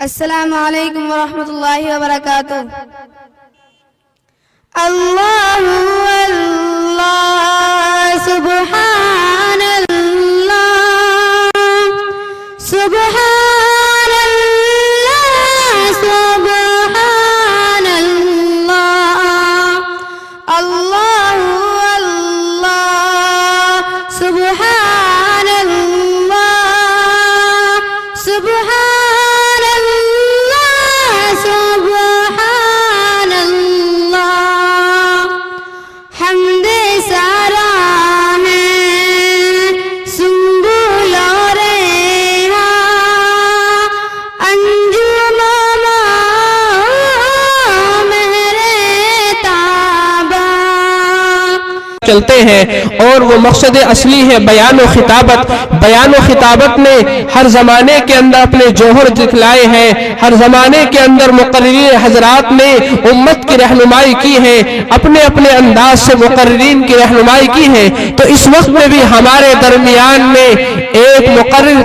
السلام علیکم ورحمۃ اللہ وبرکاتہ۔ اللہ اللہ سبحان اللہ سبحان اللہ سبحان اللہ اللہ اللہ سبحان اللہ سبحان چلتے ہیں اور وہ مقصد اصلی ہے بیان و خطابت۔ بیان و خطابت نے ہر زمانے کے اندر اپنے جوہر دکھلائے ہیں، ہر زمانے کے اندر مقررین حضرات نے امت کی رہنمائی کی ہے، اپنے اپنے انداز سے مقررین کی رہنمائی کی ہے۔ تو اس وقت میں بھی ہمارے درمیان میں ایک مقرر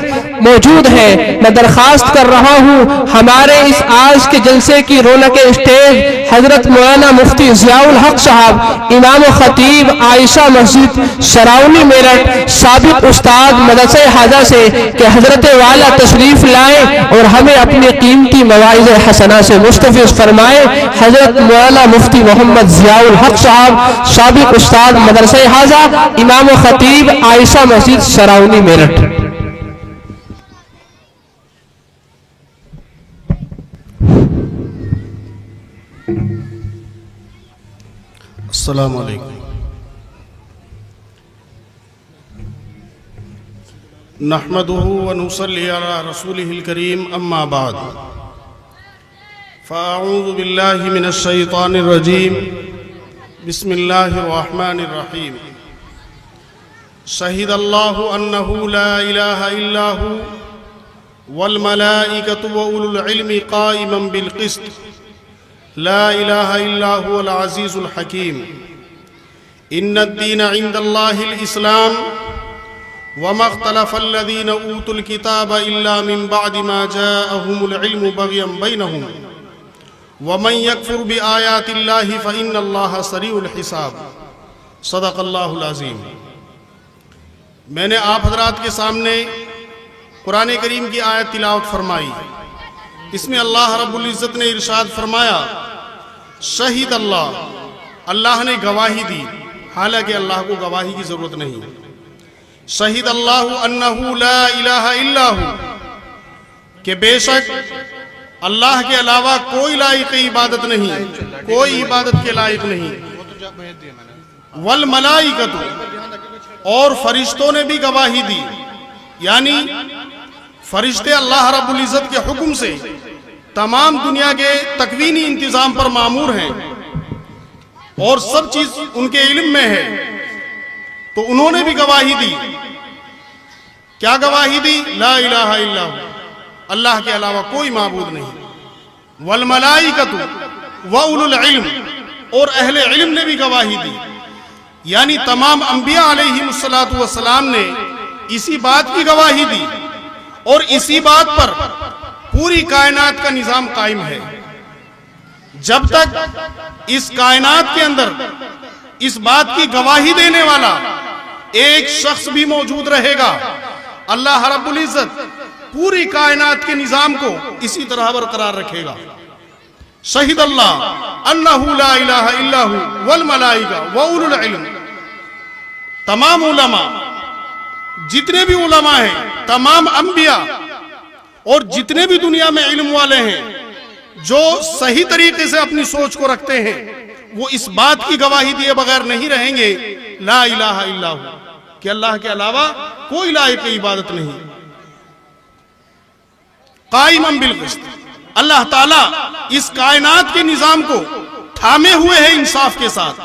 موجود ہے۔ میں درخواست کر رہا ہوں ہمارے اس آج کے جلسے کی رونق اسٹیج حضرت مولانا مفتی ضیاء الحق صاحب، امام و خطیب عائشہ مسجد سراؤنی میرٹھ، سابق استاد مدرسہ حاجہ سے کہ حضرت والا تشریف لائیں اور ہمیں اپنی قیمتی مواعظ حسنہ سے مستفیض فرمائیں۔ حضرت مولانا مفتی محمد ضیاء الحق صاحب، سابق استاد مدرسہ حاجہ، امام و خطیب عائشہ مسجد سراؤنی میرٹھ۔ السلام علیکم۔ نحمده ونصلي على رسوله الكريم اما بعد فاعوذ بالله من الشيطان الرجيم بسم الله الرحمن الرحيم شهد الله انه لا اله الا هو والملائكة واولو العلم قائما بالقسط لا اله الا هو العزيز الحكيم ان الدين عند الله الاسلام وما اختلف الذين اوتوا الكتاب الا من بعد ما جاءهم العلم بغيا بينهم ومن يكفر بآيات الله فإن الله سريع الحساب صدق اللہ العظیم۔ میں نے آپ حضرات کے سامنے قرآن کریم کی آیت تلاوت فرمائی۔ اس میں اللہ رب العزت نے ارشاد فرمایا شہید اللہ، اللہ نے گواہی دی، حالانکہ اللہ کو گواہی کی ضرورت نہیں۔ شہید اللہ انہ لا الہ الا ہو، کہ بے شک اللہ کے علاوہ کوئی لائق عبادت نہیں، کوئی عبادت کے لائق نہیں۔ والملائکۃ، اور فرشتوں نے بھی گواہی دی، یعنی فرشتے اللہ رب العزت کے حکم سے تمام دنیا کے تکوینی انتظام پر مامور ہیں اور سب چیز ان کے علم میں ہے، تو انہوں نے بھی گواہی دی۔ کیا گواہی دی؟ لا الہ الا ہو، اللہ کے علاوہ کوئی معبود نہیں۔ والملائکۃ واولو العلم، اور اہل علم نے بھی گواہی دی، یعنی تمام انبیاء علیہم السلام نے اسی بات کی گواہی دی، اور اسی بات پر پوری کائنات کا نظام قائم ہے۔ جب تک اس کائنات کے اندر اس بات کی گواہی دینے والا ایک شخص بھی موجود رہے گا، اللہ رب العزت پوری کائنات کے نظام کو اسی طرح برقرار رکھے گا۔ شہید اللہ انہ لا الہ الا ہو والملائکہ واولو العلم، تمام علماء، جتنے بھی علماء ہیں، تمام انبیاء اور جتنے بھی دنیا میں علم والے ہیں جو صحیح طریقے سے اپنی سوچ کو رکھتے ہیں، وہ اس بات کی گواہی دیے بغیر نہیں رہیں گے لا الہ الا ہو، کہ اللہ کے علاوہ کوئی لائق عبادت نہیں۔ قائما بالقسط، اللہ تعالیٰ اس کائنات کے نظام کو تھامے ہوئے ہیں انصاف کے ساتھ۔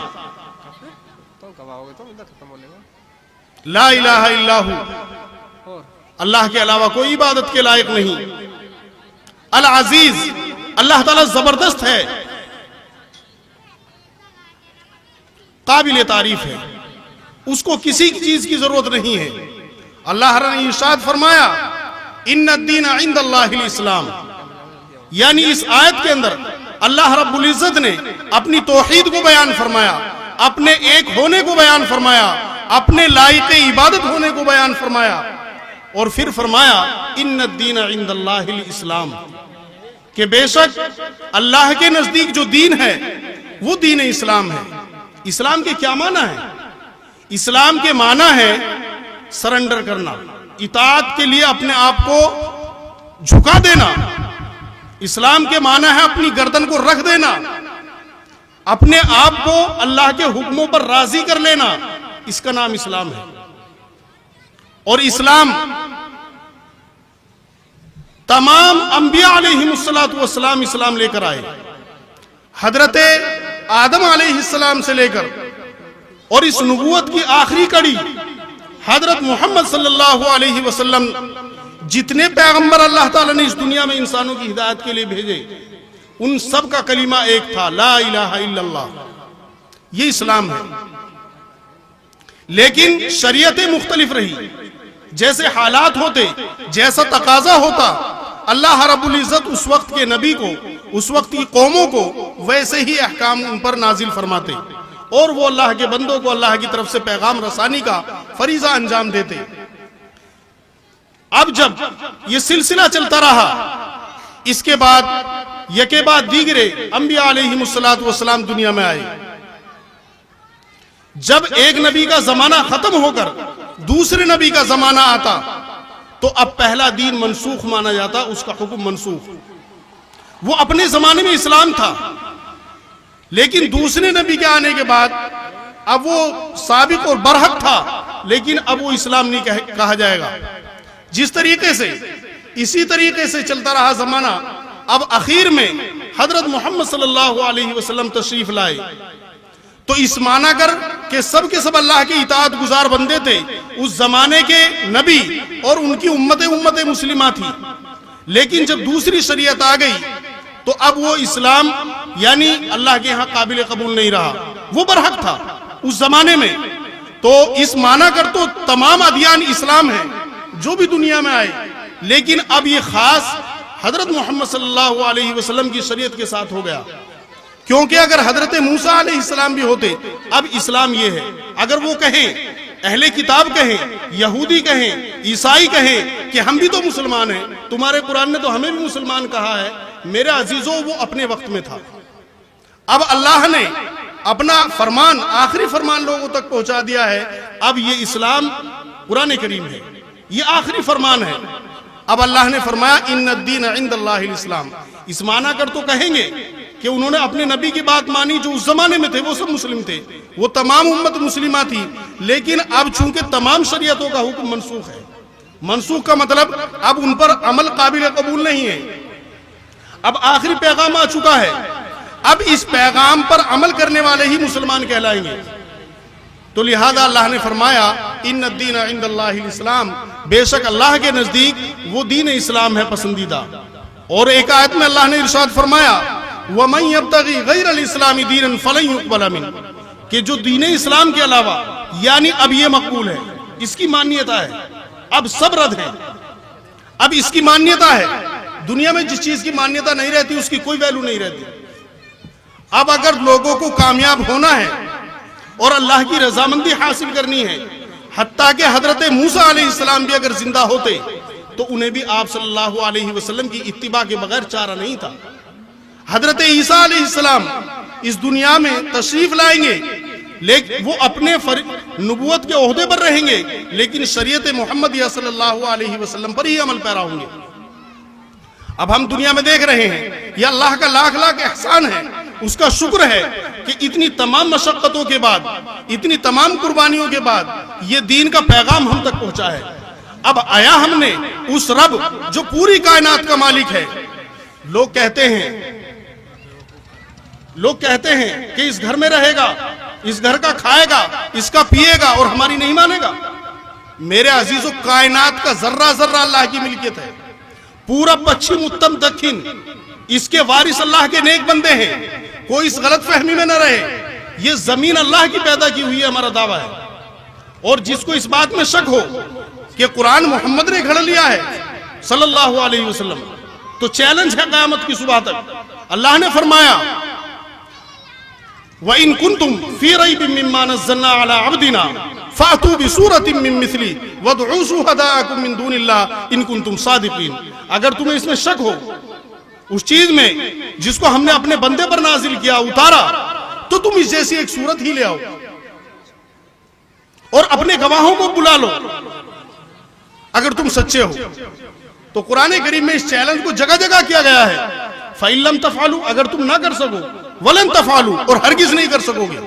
لا الہ الا ہو، اللہ کے علاوہ کوئی عبادت کے لائق نہیں۔ العزیز، اللہ تعالیٰ زبردست ہے، قابل تعریف ہے، اس کو کسی چیز کی ضرورت نہیں ہے۔ اللہ نے ارشاد فرمایا ان الدین عند اللہ الاسلام، یعنی اس آیت کے اندر اللہ رب العزت نے اپنی توحید کو بیان فرمایا، اپنے ایک ہونے کو بیان فرمایا، اپنے لائق عبادت ہونے کو بیان فرمایا، اور پھر فرمایا ان الدین عند اللہ الاسلام، کہ بے شک اللہ کے نزدیک جو دین ہے وہ دین اسلام ہے۔ اسلام کے کیا معنی ہے؟ اسلام کے معنی ہے سرنڈر کرنا، اطاعت کے لیے اپنے آپ کو جھکا دینا۔ اسلام کے معنی ہے اپنی گردن کو رکھ دینا، اپنے آپ کو اللہ کے حکموں پر راضی کر لینا، اس کا نام اسلام ہے۔ اور اسلام تمام انبیاء علیہم السلام اسلام لے کر آئے، حضرت آدم علیہ السلام سے لے کر اور اس نبوت کی آخری کڑی حضرت محمد صلی اللہ علیہ وسلم، جتنے پیغمبر اللہ تعالیٰ نے اس دنیا میں انسانوں کی ہدایت کے لیے بھیجے، ان سب کا کلمہ ایک تھا، لا الہ الا اللہ۔ یہ اسلام ہے، لیکن شریعتیں مختلف رہی، جیسے حالات ہوتے، جیسا تقاضا ہوتا، اللہ رب العزت اس وقت کے نبی کو، اس وقت کی قوموں کو ویسے ہی احکام ان پر نازل فرماتے، اور وہ اللہ کے بندوں کو اللہ کی طرف سے پیغام رسانی کا فریضہ انجام دیتے۔ اب جب یہ سلسلہ چلتا رہا، اس کے بعد یکے بعد دیگرے انبیاء علیہم السلام دنیا میں آئے۔ جب ایک نبی کا زمانہ ختم ہو کر دوسرے نبی کا زمانہ آتا تو اب پہلا دین منسوخ مانا جاتا، اس کا حکم منسوخ۔ وہ اپنے زمانے میں اسلام تھا، لیکن دوسرے نبی کے آنے کے بعد اب وہ سابق اور برحق تھا، لیکن اب وہ اسلام نہیں کہا جائے گا۔ جس طریقے سے اسی طریقے سے چلتا رہا زمانہ، اب اخیر میں حضرت محمد صلی اللہ علیہ وسلم تشریف لائے تو اس معنی کر کہ سب کے سب اللہ کے اطاعت گزار بندے تھے، اس زمانے کے نبی اور ان کی امت مسلمہ تھی، لیکن جب دوسری شریعت آ گئی تو اب وہ اسلام یعنی اللہ کے ہاں قابل قبول نہیں رہا، وہ برحق تھا اس زمانے میں۔ تو اس معنی کر تو تمام ادیان اسلام ہیں جو بھی دنیا میں آئے، لیکن اب یہ خاص حضرت محمد صلی اللہ علیہ وسلم کی شریعت کے ساتھ ہو گیا، کیونکہ اگر حضرت موسیٰ علیہ السلام بھی ہوتے، اب اسلام یہ ہے، اگر وہ کہیں، اہل کتاب کہیں، یہودی کہیں، عیسائی کہیں کہ ہم بھی تو مسلمان ہیں، تمہارے قرآن نے تو ہمیں بھی مسلمان کہا ہے، میرے عزیزوں وہ اپنے وقت میں تھا۔ اب اللہ نے اپنا فرمان، آخری فرمان لوگوں تک پہنچا دیا ہے، اب یہ اسلام قرآن کریم ہے، یہ آخری فرمان ہے۔ اب اللہ نے فرمایا ان الدین عند اللہ الاسلام، اس معنی کر تو کہیں گے کہ انہوں نے اپنے نبی کی بات مانی، جو اس زمانے میں تھے وہ سب مسلم تھے، وہ تمام امت مسلمہ تھی، لیکن اب چونکہ تمام شریعتوں کا حکم منسوخ ہے۔ منسوخ کا مطلب اب ان پر عمل قابل قبول نہیں ہے، اب آخری پیغام آ چکا ہے، اب اس پیغام پر عمل کرنے والے ہی مسلمان کہلائیں گے۔ تو لہذا اللہ نے فرمایا ان الدین عند اللہ الاسلام، بے شک اللہ کے نزدیک وہ دین اسلام ہے پسندیدہ۔ اور ایک آیت میں اللہ نے ارشاد فرمایا وَمَن يَبْتَغِي غَيْرَ الْإِسْلَامِ دِينًا فَلَن يُقْبَلَ مِنْهُ، کہ جو دین اسلام کے علاوہ یعنی اب یہ مقبول ہے، اس کی مانیتا ہے، اب سب رد ہیں، اب اس کی مانیتا ہے۔ دنیا میں جس چیز کی مانیتا نہیں رہتی اس کی کوئی ویلو نہیں رہتی۔ اب اگر لوگوں کو کامیاب ہونا ہے اور اللہ کی رضامندی حاصل کرنی ہے، حتیٰ کہ حضرت موسیٰ علیہ السلام بھی اگر زندہ ہوتے تو انہیں بھی آپ صلی اللہ علیہ وسلم کی اتباع کے بغیر چارہ نہیں تھا۔ حضرت عیسیٰ علیہ السلام اس دنیا میں تشریف لائیں گے، لیکن وہ اپنے نبوت کے عہدے پر رہیں گے، لیکن شریعت محمدیہ صلی اللہ علیہ وسلم پر ہی عمل پیرا ہوں گے۔ اب ہم دنیا میں دیکھ رہے ہیں، یہ اللہ کا لاکھ لاکھ احسان ہے، اس کا شکر ہے کہ اتنی تمام مشقتوں کے بعد، اتنی تمام قربانیوں کے بعد یہ دین کا پیغام ہم تک پہنچا ہے۔ اب آیا ہم نے اس رب جو پوری کائنات کا مالک ہے۔ لوگ کہتے ہیں کہ اس گھر میں رہے گا، اس گھر کا کھائے گا، اس کا پیے گا اور ہماری نہیں مانے گا۔ میرے عزیزو، کائنات کا ذرہ ذرہ اللہ کی ملکیت ہے، پورا پچھم اتم دکھن اس کے وارث اللہ کے نیک بندے ہیں، کوئی اس غلط فہمی میں نہ رہے۔ یہ زمین اللہ کی پیدا کی ہوئی ہے، ہمارا دعویٰ ہے۔ اور جس کو اس بات میں شک ہو کہ قرآن محمد نے گھڑ لیا ہے صلی اللہ علیہ وسلم، تو چیلنج ہے قیامت کی صبح تک. اللہ نے فرمایا وَإِن كُنتُمْ فِي رَيْبٍ مِّمَّا نَزَّلْنَا عَلَىٰ عَبْدِنَا فَأْتُوا بِسُورَةٍ مِّن مِّثْلِهِ وَادْعُوا شُهَدَاءَكُم مِّن دُونِ اللَّهِ إِن كُنتُمْ صَادِقِينَ. اگر تمہیں اس میں شک ہو اس چیز میں جس کو ہم نے اپنے بندے پر نازل کیا اتارا تو تم اس جیسی ایک صورت ہی لے آؤ اور اپنے گواہوں کو بلا لو اگر تم سچے ہو. تو قرآن کریم میں اس چیلنج کو جگہ جگہ کیا گیا ہے. فَإِن لَّمْ تَفْعَلُوا اگر تم نہ کر سکو وَلَن تَفْعَلُوا اور ہرگز نہیں کر سکو گے.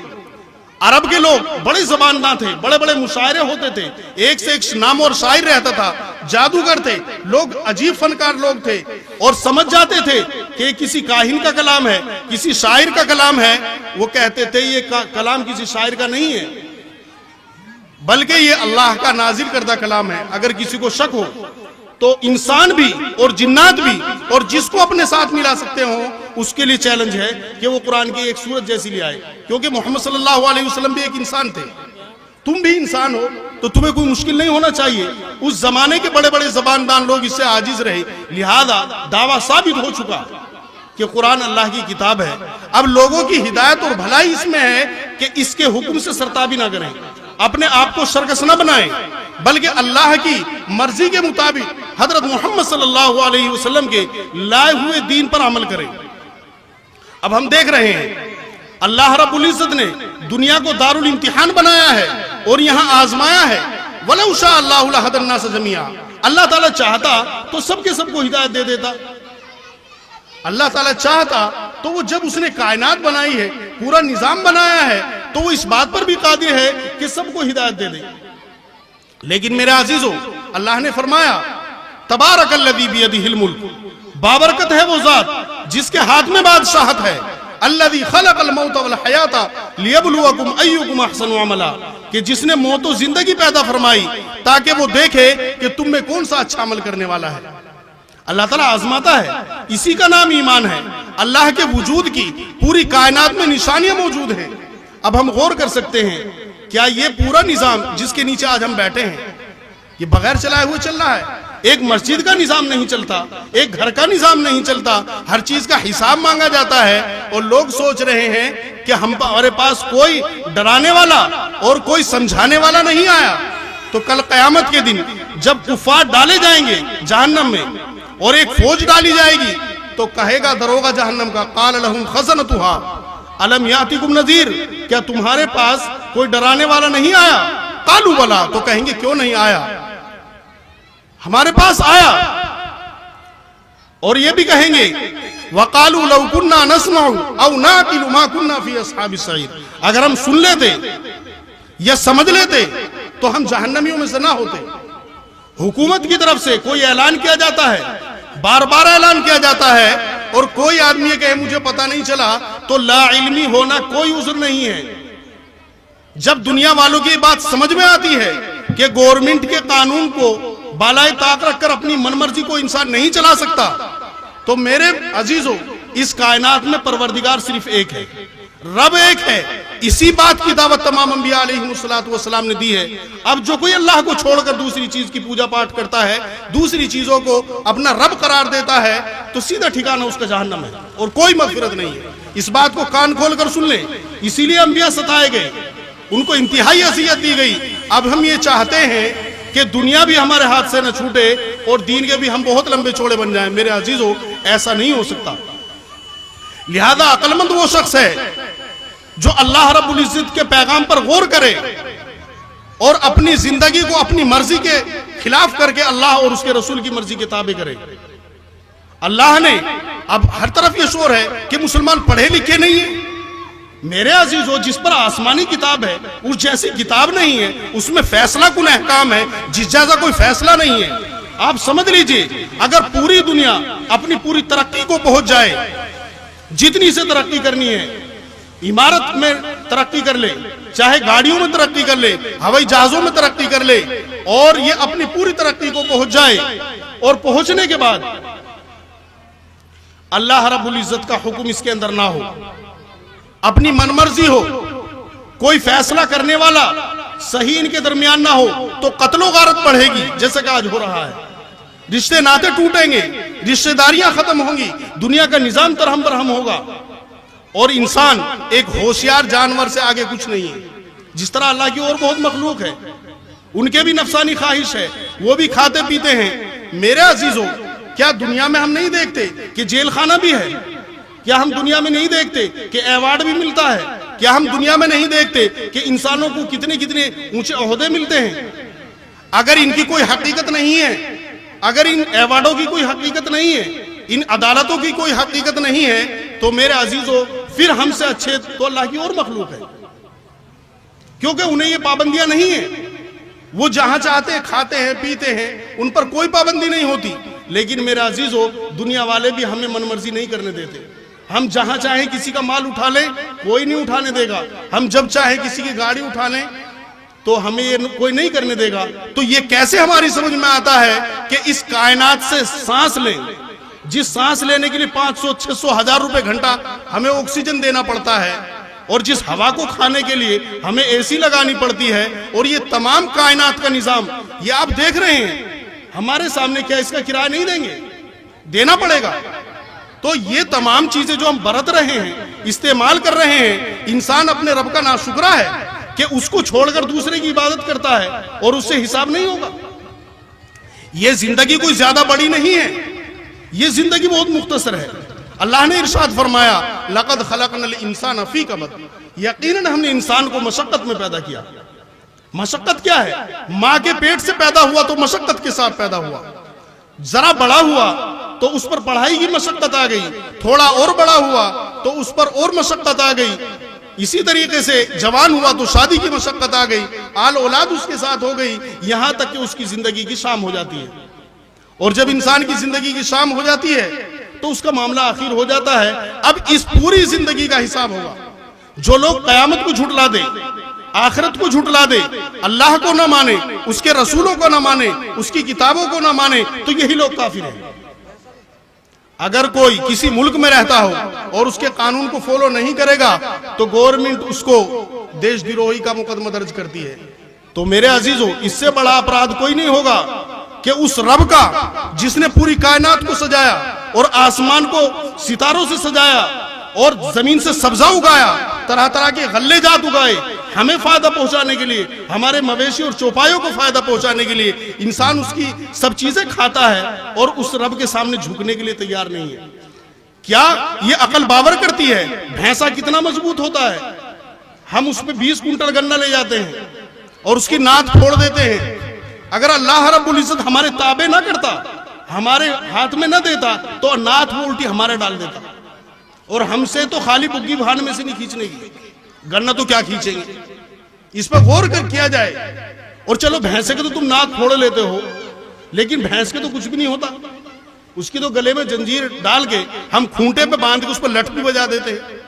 عرب کے لوگ بڑے زبانداں تھے, بڑے بڑے مشاعرے ہوتے تھے, ایک سے ایک نام اور شاعر رہتا تھا, جادوگر تھے لوگ, عجیب فنکار لوگ تھے اور سمجھ جاتے تھے کہ کسی کاہن کا کلام ہے, کسی شاعر کا کلام ہے. وہ کہتے تھے یہ کلام کسی شاعر کا نہیں ہے بلکہ یہ اللہ کا نازل کردہ کلام ہے. اگر کسی کو شک ہو تو انسان بھی اور جنات بھی اور جس کو اپنے ساتھ ملا سکتے ہوں اس کے لیے چیلنج ہے کہ وہ قرآن کی ایک سورت جیسی لے آئے, کیونکہ محمد صلی اللہ علیہ وسلم بھی ایک انسان تھے, تم بھی انسان ہو, تو تمہیں کوئی مشکل نہیں ہونا چاہیے. اس زمانے کے بڑے بڑے زباندان لوگ اس سے عاجز رہے, لہذا دعویٰ ثابت ہو چکا کہ قرآن اللہ کی کتاب ہے. اب لوگوں کی ہدایت اور بھلائی اس میں ہے کہ اس کے حکم سے سرتابی نہ کریں, اپنے آپ کو سرکش نہ بنائیں, بلکہ اللہ کی مرضی کے مطابق حضرت محمد صلی اللہ علیہ وسلم کے لائے ہوئے دین پر عمل کریں. اب ہم دیکھ رہے ہیں اللہ رب العزت نے دنیا کو دار الامتحان بنایا ہے اور یہاں آزمایا ہے. وَلَوْ شَاءَ اللَّهُ لَهَدَى النَّاسَ جَمِيعًا, اللہ تعالیٰ چاہتا تو سب کے سب کو ہدایت دے دیتا. اللہ تعالیٰ چاہتا تو وہ جب اس نے کائنات بنائی ہے, پورا نظام بنایا ہے, تو وہ اس بات پر بھی قادر ہے کہ سب کو ہدایت دے دے. لیکن میرے عزیزو, اللہ نے فرمایا تبارک الذی بیدہ الملک, بابرکت ہے وہ ذات جس کے ہاتھ میں بادشاہت ہے. الذی خلق الموت والحیات لیبلوکم ایکم احسن عملا, کہ جس نے موت و زندگی پیدا فرمائی تاکہ وہ دیکھے کہ تم میں کون سا اچھا عمل کرنے والا ہے. اللہ تعالیٰ آزماتا ہے, اسی کا نام ایمان ہے. اللہ کے وجود کی پوری کائنات میں نشانیاں موجود ہیں. اب ہم غور کر سکتے ہیں کیا یہ پورا نظام جس کے نیچے آج ہم بیٹھے ہیں یہ بغیر چلائے ہوئے چل رہا ہے؟ ایک مسجد کا نظام نہیں چلتا, ایک گھر کا نظام نہیں چلتا, ہر چیز کا حساب مانگا جاتا ہے اور لوگ سوچ رہے ہیں کہ ہمارے پاس کوئی ڈرانے والا اور کوئی سمجھانے والا نہیں آیا. تو کل قیامت کے دن جب کفار ڈالے جائیں گے جہنم میں اور ایک فوج ڈالی جائے گی تو کہے گا دروغہ جہنم کا قال لہم خزنتها الم یاتکم نذیر, کیا تمہارے پاس کوئی ڈرانے والا نہیں آیا؟ قالوا بلا, تو کہیں گے کیوں نہیں آیا, ہمارے پاس آیا. اور یہ بھی کہیں گے وقالوا لو كنا نسمع او نعقل ما كنا في اصحاب السعير, اگر ہم سن لیتے یا سمجھ لیتے تو ہم جہنمیوں میں سے نہ ہوتے. حکومت کی طرف سے کوئی اعلان کیا جاتا ہے, بار بار اعلان کیا جاتا ہے, اور کوئی آدمی کہے مجھے پتہ نہیں چلا, تو لا علمی ہونا کوئی عذر نہیں ہے. جب دنیا والوں کی بات سمجھ میں آتی ہے کہ گورنمنٹ کے قانون کو بالائے طاق رکھ کر اپنی من مرضی کو انسان نہیں چلا سکتا, تو میرے عزیزو اس کائنات میں پروردگار صرف ایک ہے, رب ایک ہے. اسی بات کی دعوت تمام انبیاء علیہ السلام نے دی ہے. اب جو کوئی اللہ کو چھوڑ کر دوسری چیز کی پوجا پاٹ کرتا ہے, دوسری چیزوں کو اپنا رب قرار دیتا ہے, تو سیدھا ٹھکانہ اس کا جہنم ہے اور کوئی مغفرت نہیں ہے. اس بات کو کان کھول کر سن لیں. اسی لیے انبیاء ستائے گئے, ان کو انتہائی اذیت دی گئی. اب ہم یہ چاہتے ہیں کہ دنیا بھی ہمارے ہاتھ سے نہ چھوٹے اور دین کے بھی ہم بہت لمبے چوڑے بن جائیں. میرے عزیزو ایسا نہیں ہو سکتا. لہذا عقل مند وہ شخص ہے جو اللہ رب العزت کے پیغام پر غور کرے اور اپنی زندگی کو اپنی مرضی کے خلاف کر کے اللہ اور اس کے رسول کی مرضی کے تابع کرے. اللہ نے اب ہر طرف یہ شور ہے کہ مسلمان پڑھے لکھے نہیں ہیں. میرے عزیزو جس پر آسمانی کتاب ہے اس جیسی کتاب نہیں ہے, اس میں فیصلہ کن احکام ہے جس جیسا کوئی فیصلہ نہیں ہے. آپ سمجھ لیجئے اگر پوری دنیا اپنی پوری ترقی کو پہنچ جائے, جتنی سے ترقی کرنی ہے, عمارت میں ترقی کر لے, چاہے گاڑیوں میں ترقی کر لے, ہوائی جہازوں میں ترقی کر لے, اور یہ اپنی پوری ترقی کو پہنچ جائے, اور پہنچنے کے بعد اللہ رب العزت کا حکم اس کے اندر نہ ہو, اپنی من مرضی ہو, کوئی فیصلہ کرنے والا صحیح ان کے درمیان نہ ہو, تو قتل و غارت بڑھے گی جیسا کہ آج ہو رہا ہے. رشتے ناتے ٹوٹیں گے, رشتہ داریاں ختم ہوں گی، دنیا کا نظام ترہم برہم ہوگا، اور انسان ایک ہوشیار جانور سے آگے کچھ نہیں ہے۔ جس طرح اللہ کی اور بہت مخلوق ہے، ان کے بھی نفسانی خواہش ہے، وہ بھی کھاتے پیتے ہیں۔ میرے عزیزو، کیا دنیا میں ہم نہیں دیکھتے کہ جیل خانہ بھی ہے؟ کیا ہم دنیا میں نہیں دیکھتے کہ ایوارڈ بھی ملتا ہے؟ کیا ہم دنیا میں نہیں دیکھتے کہ انسانوں کو کتنے کتنے اونچے عہدے ملتے ہیں؟ اگر ان کی کوئی حقیقت نہیں ہے، اگر ان ایوارڈوں کی کوئی حقیقت نہیں ہے، ان عدالتوں کی کوئی حقیقت نہیں ہے، تو میرے عزیزو پھر ہم سے اچھے تو اللہ کی اور مخلوق ہے، کیونکہ انہیں یہ پابندیاں نہیں ہیں۔ وہ جہاں چاہتے کھاتے ہیں پیتے ہیں، ان پر کوئی پابندی نہیں ہوتی۔ لیکن میرے عزیزو، دنیا والے بھی ہمیں من مرضی نہیں کرنے دیتے۔ ہم جہاں چاہیں کسی کا مال اٹھا لیں، کوئی نہیں اٹھانے دے گا۔ ہم جب چاہیں کسی کی گاڑی اٹھا لیں تو ہمیں یہ کوئی نہیں کرنے دے گا۔ تو یہ کیسے ہماری سمجھ میں آتا ہے کہ اس کائنات سے سانس لیں، جس سانس لینے کے لیے 500 600 1000 روپے گھنٹہ ہمیں آکسیجن دینا پڑتا ہے، اور جس ہوا کو کھانے کے لیے ہمیں اے سی لگانی پڑتی ہے، اور یہ تمام کائنات کا نظام یہ آپ دیکھ رہے ہیں ہمارے سامنے، کیا اس کا کرایہ نہیں دیں گے؟ دینا پڑے گا۔ تو یہ تمام چیزیں جو ہم برت رہے ہیں، استعمال کر رہے ہیں، انسان اپنے رب کا ناشکرا ہے کہ اس کو چھوڑ کر دوسرے کی عبادت کرتا ہے، اور اس سے حساب نہیں ہوگا۔ یہ زندگی کوئی زیادہ بڑی نہیں ہے، یہ زندگی بہت مختصر ہے۔ اللہ نے ارشاد فرمایا، لَقَدْ خَلَقْنَا الْإِنسَانَ فِي كَبَدٍ، یقیناً ہم نے انسان کو مشقت میں پیدا کیا۔ مشقت کیا ہے؟ ماں کے پیٹ سے پیدا ہوا تو مشقت کے ساتھ پیدا ہوا، ذرا بڑا ہوا تو اس پر پڑھائی کی مشقت آ گئی، تھوڑا اور بڑا ہوا تو اس پر اور مشقت آ گئی، اسی طریقے سے جوان ہوا تو شادی کی مشقت آ گئی، آل اولاد اس کے ساتھ ہو گئی، یہاں تک کہ اس کی زندگی کی شام ہو جاتی ہے۔ اور جب انسان کی زندگی کی شام ہو جاتی ہے تو اس کا معاملہ آخر ہو جاتا ہے۔ اب اس پوری زندگی کا حساب ہوگا۔ جو لوگ قیامت کو جھٹلا دے، آخرت کو جھٹلا دے، اللہ کو نہ مانے، اس کے رسولوں کو نہ مانے، اس کی کتابوں کو نہ مانے، تو یہی لوگ کافر ہیں۔ اگر کوئی کسی ملک میں رہتا ہو اور اس کے قانون کو فالو نہیں کرے گا تو گورنمنٹ اس کو دیش دروہی کا مقدمہ درج کرتی ہے۔ تو میرے عزیزو، اس سے بڑا اپرادھ کوئی نہیں ہوگا کہ اس رب کا جس نے پوری کائنات کو سجایا اور آسمان کو ستاروں سے سجایا اور زمین سے سبزہ اگایا، طرح طرح کے غلے جات اگائے، ہمیں فائدہ پہنچانے کے لیے، ہمارے مویشی اور چوپایوں کو فائدہ پہنچانے کے لیے، انسان اس کی سب چیزیں کھاتا ہے اور اس رب کے سامنے جھکنے کے لیے تیار نہیں ہے۔ کیا یہ عقل باور کرتی ہے بھینسا کتنا مضبوط ہوتا ہے؟ ہم اس پہ 20 کنٹل گنا لے جاتے ہیں اور اس کی ناک پھوڑ دیتے ہیں۔ اگر اللہ رب العزت ہمارے تابع نہ کرتا، ہمارے ہاتھ میں نہ دیتا، تو ناک وہ الٹی ہمارے ڈال دیتا، اور ہم سے تو خالی بگی بھان میں سے نہیں کھینچنے کی، گنا تو کیا کھینچیں گے؟ اس پر غور کر کیا جائے۔ اور چلو بھینسے کے تو تم ناک پھوڑ لیتے ہو، لیکن بھینس کے تو کچھ بھی نہیں ہوتا، اس کی تو گلے میں جنجیر ڈال کے ہم کھونٹے پہ باندھ کے اس پر لٹ بھی بجا دیتے ہیں۔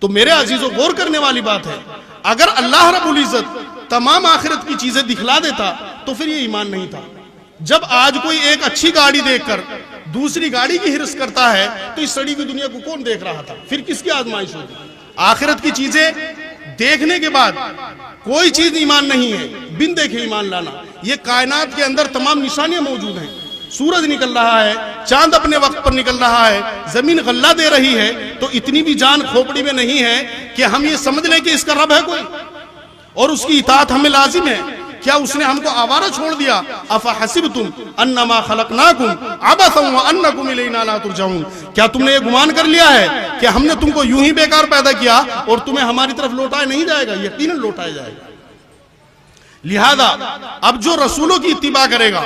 تو میرے عزیزو، غور کرنے والی بات ہے، اگر اللہ رب العزت تمام آخرت کی چیزیں دکھلا دیتا تو پھر یہ ایمان نہیں تھا۔ جب آج کوئی ایک اچھی گاڑی دیکھ کر دوسری گاڑی کی ہرس کرتا ہے تو اس سڑی کی دنیا کو کون دیکھ رہا تھا؟ پھر کس کی آزمائش ہوتی؟ آخرت کی چیزیں دیکھنے کے بعد کوئی چیز ایمان نہیں ہے، بن دیکھے ایمان لانا۔ یہ کائنات کے اندر تمام نشانیاں موجود ہیں، سورج نکل رہا ہے، چاند اپنے وقت پر نکل رہا ہے، زمین غلہ دے رہی ہے، تو اتنی بھی جان کھوپڑی میں نہیں ہے کہ ہم یہ سمجھ لیں کہ اس کا رب ہے کوئی اور اس کی اطاعت ہمیں لازم ہے۔ کیا اس نے ہم کو آوارہ چھوڑ دیا؟ افحسبتم انما خلقناکم عبثا وانکم الینا لا ترجعون، کیا تم نے یہ گمان کر لیا ہے کہ ہم نے تم کو یوں ہی بیکار پیدا کیا اور تمہیں ہماری طرف لوٹایا نہیں جائے گا؟ یقیناً لوٹایا جائے گا۔ لہذا اب جو رسولوں کی اتباع کرے گا،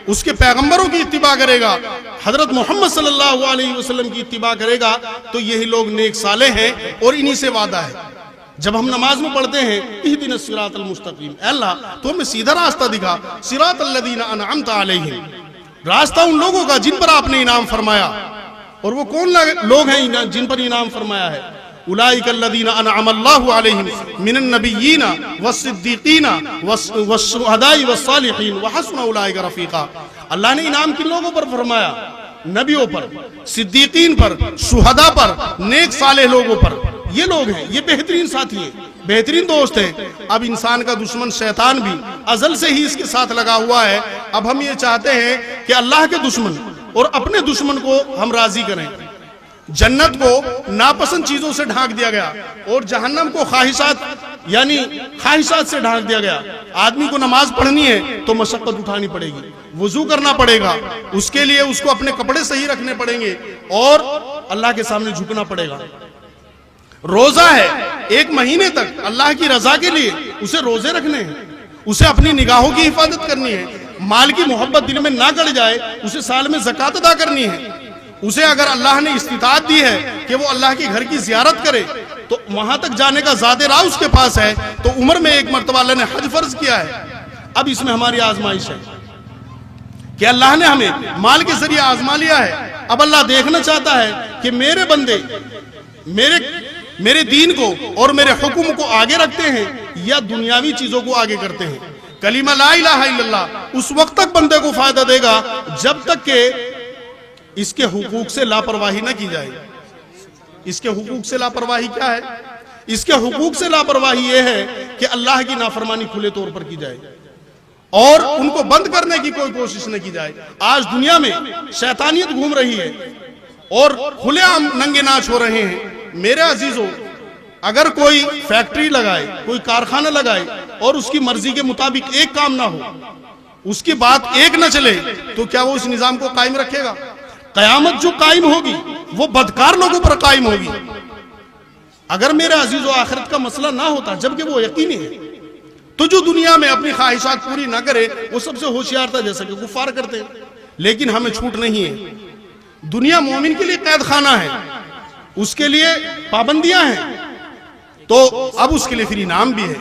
اس کے پیغمبروں کی اتباع کرے گا، حضرت محمد صلی اللہ علیہ وسلم کی اتباع کرے گا، تو یہی لوگ نیک صالح ہیں اور انہی سے وعدہ ہے۔ جب ہم نماز میں پڑھتے ہیں اہدنا الصراط المستقیم، اے اللہ تو ہمیں سیدھا راستہ دکھا، صراط الذین انعمت علیہم، راستہ ان لوگوں کا جن پر آپ نے انعام فرمایا۔ اور وہ کون لوگ ہیں جن پر انعام فرمایا ہے؟ اولئک الذین انعم اللہ علیہم من النبیین والصدیقین والشہداء والصالحین وحسن اولئک رفیقا۔ اللہ نے انعام کن لوگوں پر فرمایا؟ نبیوں پر، صدیقین پر، شہداء پر، نیک صالح لوگوں پر۔ یہ لوگ ہیں، یہ بہترین ساتھی ہیں، بہترین دوست ہیں۔ اب انسان کا دشمن شیطان بھی ازل سے ہی اس کے ساتھ لگا ہوا ہے۔ اب ہم یہ چاہتے ہیں کہ اللہ کے دشمن اور اپنے دشمن کو ہم راضی کریں۔ جنت کو ناپسند چیزوں سے ڈھانک دیا گیا اور جہنم کو خواہشات سے ڈھانک دیا گیا۔ آدمی کو نماز پڑھنی ہے تو مشقت اٹھانی پڑے گی، وضو کرنا پڑے گا، اس کے لیے اس کو اپنے کپڑے صحیح رکھنے پڑیں گے اور اللہ کے سامنے جھکنا پڑے گا۔ روزہ ہے 1 مہینے تک اللہ کی رضا کے لیے اسے روزے رکھنے ہیں، اسے اپنی نگاہوں کی حفاظت کرنی ہے، مال کی محبت دل میں نہ گڑ جائے، اسے سال میں زکوٰۃ ادا کرنی ہے۔ اسے اگر اللہ نے استطاعت دی ہے کہ وہ اللہ کے گھر کی زیارت کرے تو وہاں تک جانے کا زیادہ راہ اس کے پاس ہے، تو عمر میں 1 مرتبہ اللہ نے حج فرض کیا ہے۔ اب اس میں ہماری آزمائش ہے کہ اللہ نے ہمیں مال کے ذریعے آزما لیا ہے، اب اللہ دیکھنا چاہتا ہے کہ میرے بندے میرے دین کو اور میرے حکم کو آگے رکھتے ہیں یا دنیاوی چیزوں کو آگے کرتے ہیں۔ کلمہ لا الہ الا اللہ اس وقت تک بندے کو فائدہ دے گا جب تک کہ اس کے حقوق سے لاپرواہی نہ کی جائے۔ اس کے حقوق سے لاپرواہی کیا ہے؟ اس کے حقوق سے لاپرواہی یہ ہے کہ اللہ کی نافرمانی کھلے طور پر کی جائے اور ان کو بند کرنے کی کوئی کوشش نہ کی جائے۔ آج دنیا میں شیطانیت گھوم رہی ہے اور کھلے عام ننگے ناچ ہو رہے ہیں۔ میرے عزیزو، اگر کوئی فیکٹری لگائے، کوئی کارخانہ لگائے اور اس کی مرضی کے مطابق ایک کام نہ ہو، اس کی بات ایک نہ چلے، تو کیا وہ اس نظام کو قائم رکھے گا؟ قیامت جو قائم ہوگی وہ بدکار لوگوں پر قائم ہوگی۔ اگر میرے عزیز و آخرت کا مسئلہ نہ ہوتا، جبکہ وہ یقینی ہے، تو جو دنیا میں اپنی خواہشات پوری نہ کرے وہ سب سے ہوشیار تھا، جیسا کہ کفار کرتے ہیں۔ لیکن ہمیں چھوٹ نہیں ہے۔ دنیا مومن کے لیے قید خانہ ہے، اس کے لیے پابندیاں ہیں، تو اب اس کے لیے پھر انعام بھی ہے۔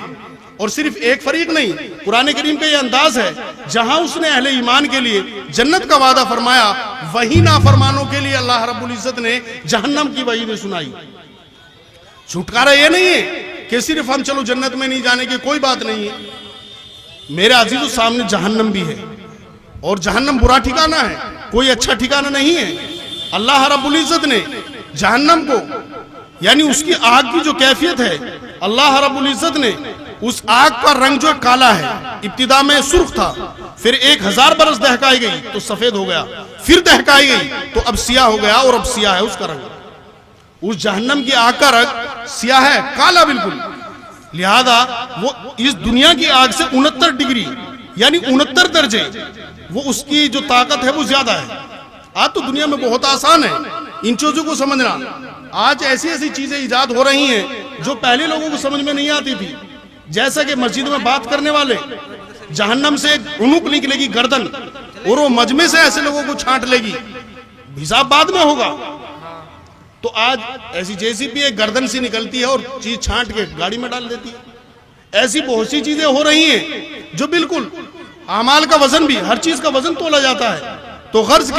اور صرف ایک فریق نہیں، قرآن کریم کا یہ انداز ہے، جہاں اس نے اہل ایمان کے لیے جنت کا وعدہ فرمایا، وہی نافرمانوں کے لیے اللہ رب العزت نے جہنم کی وعید سنائی۔ چھٹکارا یہ نہیں ہے کہ صرف ہم چلو جنت میں نہیں جانے کی کوئی بات نہیں ہے۔ میرے عزیزو، سامنے جہنم بھی ہے اور جہنم برا ٹھکانہ ہے، کوئی اچھا ٹھکانہ نہیں ہے۔ اللہ رب العزت نے جہنم کو، یعنی اس کی آگ کی جو کیفیت ہے، اللہ رب العزت نے اس آگ کا رنگ جو کالا ہے، ابتدا میں سرخ تھا، پھر 1000 برس دہکائی گئی تو سفید ہو گیا، پھر دہکائی گئی تو اب سیاہ ہو گیا، اور اب سیاہ ہے اس کا رنگ۔ اس جہنم کی آگ کا رنگ سیاہ ہے، کالا بالکل۔ لہذا وہ اس دنیا کی آگ سے 69 ڈگری یعنی 69 درجے وہ اس کی جو طاقت ہے وہ زیادہ ہے۔ آج تو دنیا میں بہت آسان ہے ان چیزوں کو سمجھنا۔ آج ایسی چیزیں ایجاد ہو رہی ہیں جو پہلے لوگوں کو سمجھ میں نہیں آتی تھی، جیسا کہ مسجد میں بات کرنے والے جہنم سے عنق نکلے گی گردن، اور وہ مجمع سے ایسے لوگوں کو چھانٹ لے گی، حساب بعد میں ہوگا۔ تو آج ایسی جیسی بھی ایک گردن سی نکلتی ہے اور چیز چھانٹ کے گاڑی میں ڈال دیتی ہے۔ ایسی بہت سی چیزیں ہو رہی ہیں جو بالکل اعمال کا وزن بھی، ہر چیز کا وزن تولا جاتا ہے۔ تو غرض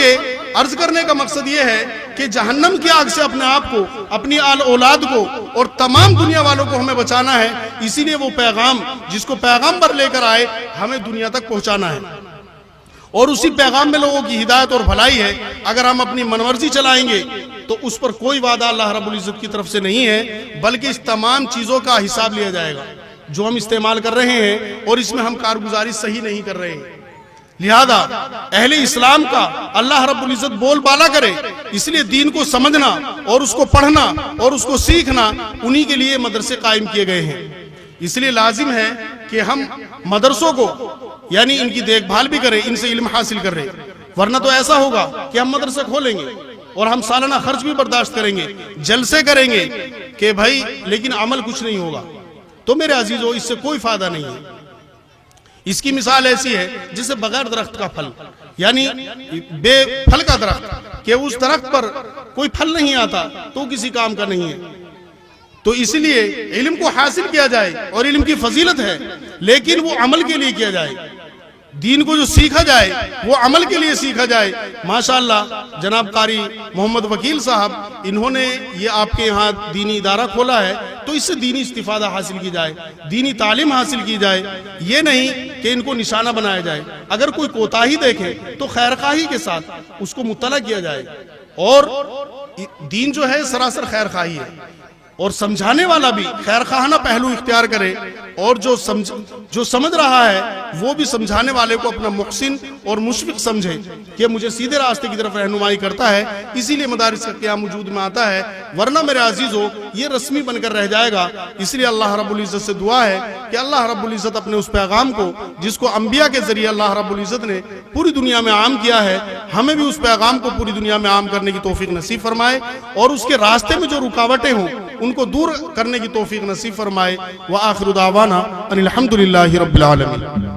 عرض کرنے کا مقصد یہ ہے کہ جہنم کی آگ سے اپنے آپ کو، اپنی آل اولاد کو اور تمام دنیا والوں کو ہمیں بچانا ہے۔ اسی لیے وہ پیغام جس کو پیغامبر لے کر آئے ہمیں دنیا تک پہنچانا ہے، اور اسی پیغام میں لوگوں کی ہدایت اور بھلائی ہے۔ اگر ہم اپنی منورزی چلائیں گے تو اس پر کوئی وعدہ اللہ رب العزت کی طرف سے نہیں ہے، بلکہ اس تمام چیزوں کا حساب لیا جائے گا جو ہم استعمال کر رہے ہیں، اور اس میں ہم کارگزاری صحیح نہیں کر رہے ہیں۔ لہذا اہل اسلام کا اللہ رب العزت بول بالا کرے، اس لیے دین کو سمجھنا اور اس کو پڑھنا اور اس کو سیکھنا، انہی کے لیے مدرسے قائم کیے گئے ہیں۔ اس لیے لازم ہے کہ ہم مدرسوں کو، یعنی ان کی دیکھ بھال بھی کریں، ان سے علم حاصل کر رہے، ورنہ تو ایسا ہوگا کہ ہم مدرسے کھولیں گے اور ہم سالانہ خرچ بھی برداشت کریں گے، جلسے کریں گے کہ بھائی، لیکن عمل کچھ نہیں ہوگا، تو میرے عزیزو اس سے کوئی فائدہ نہیں ہے۔ اس کی مثال ایسی ہے جسے بغیر درخت کا پھل، یعنی بے پھل کا درخت، کہ اس درخت پر کوئی پھل نہیں آتا تو کسی کام کا نہیں ہے۔ تو اس لیے علم کو حاصل کیا جائے، اور علم کی فضیلت ہے، لیکن وہ عمل کے لیے کیا جائے۔ دین کو جو سیکھا جائے وہ عمل کے لیے سیکھا جائے۔ ماشاءاللہ جناب قاری محمد وکیل صاحب، انہوں نے یہ آپ کے یہاں دینی ادارہ کھولا ہے، تو اس سے دینی استفادہ حاصل کی جائے، دینی تعلیم حاصل کی جائے، یہ نہیں کہ ان کو نشانہ بنایا جائے۔ اگر کوئی کوتاہی دیکھے تو خیرخواہی کے ساتھ اس کو مطلع کیا جائے، اور دین جو ہے سراسر خیرخواہی ہے، اور سمجھانے والا بھی خیر خواہانہ پہلو اختیار کرے، اور جو سمجھ رہا ہے وہ بھی سمجھانے والے کو اپنا محسن اور مشفق سمجھے کہ مجھے سیدھے راستے کی طرف رہنمائی کرتا ہے، اسی لیے مدارس کا قیام وجود میں آتا ہے، ورنہ میرے عزیزو یہ رسمی بن کر رہ جائے گا۔ اس لیے اللہ رب العزت سے دعا ہے کہ اللہ رب العزت اپنے اس پیغام کو جس کو انبیاء کے ذریعے اللہ رب العزت نے پوری دنیا میں عام کیا ہے، ہمیں بھی اس پیغام کو پوری دنیا میں عام کرنے کی توفیق نصیب فرمائے، اور اس کے راستے میں جو رکاوٹیں ہوں ان کو دور کرنے کی توفیق نصیب فرمائے۔ وآخر دعوانا ان الحمدللہ رب العالمین۔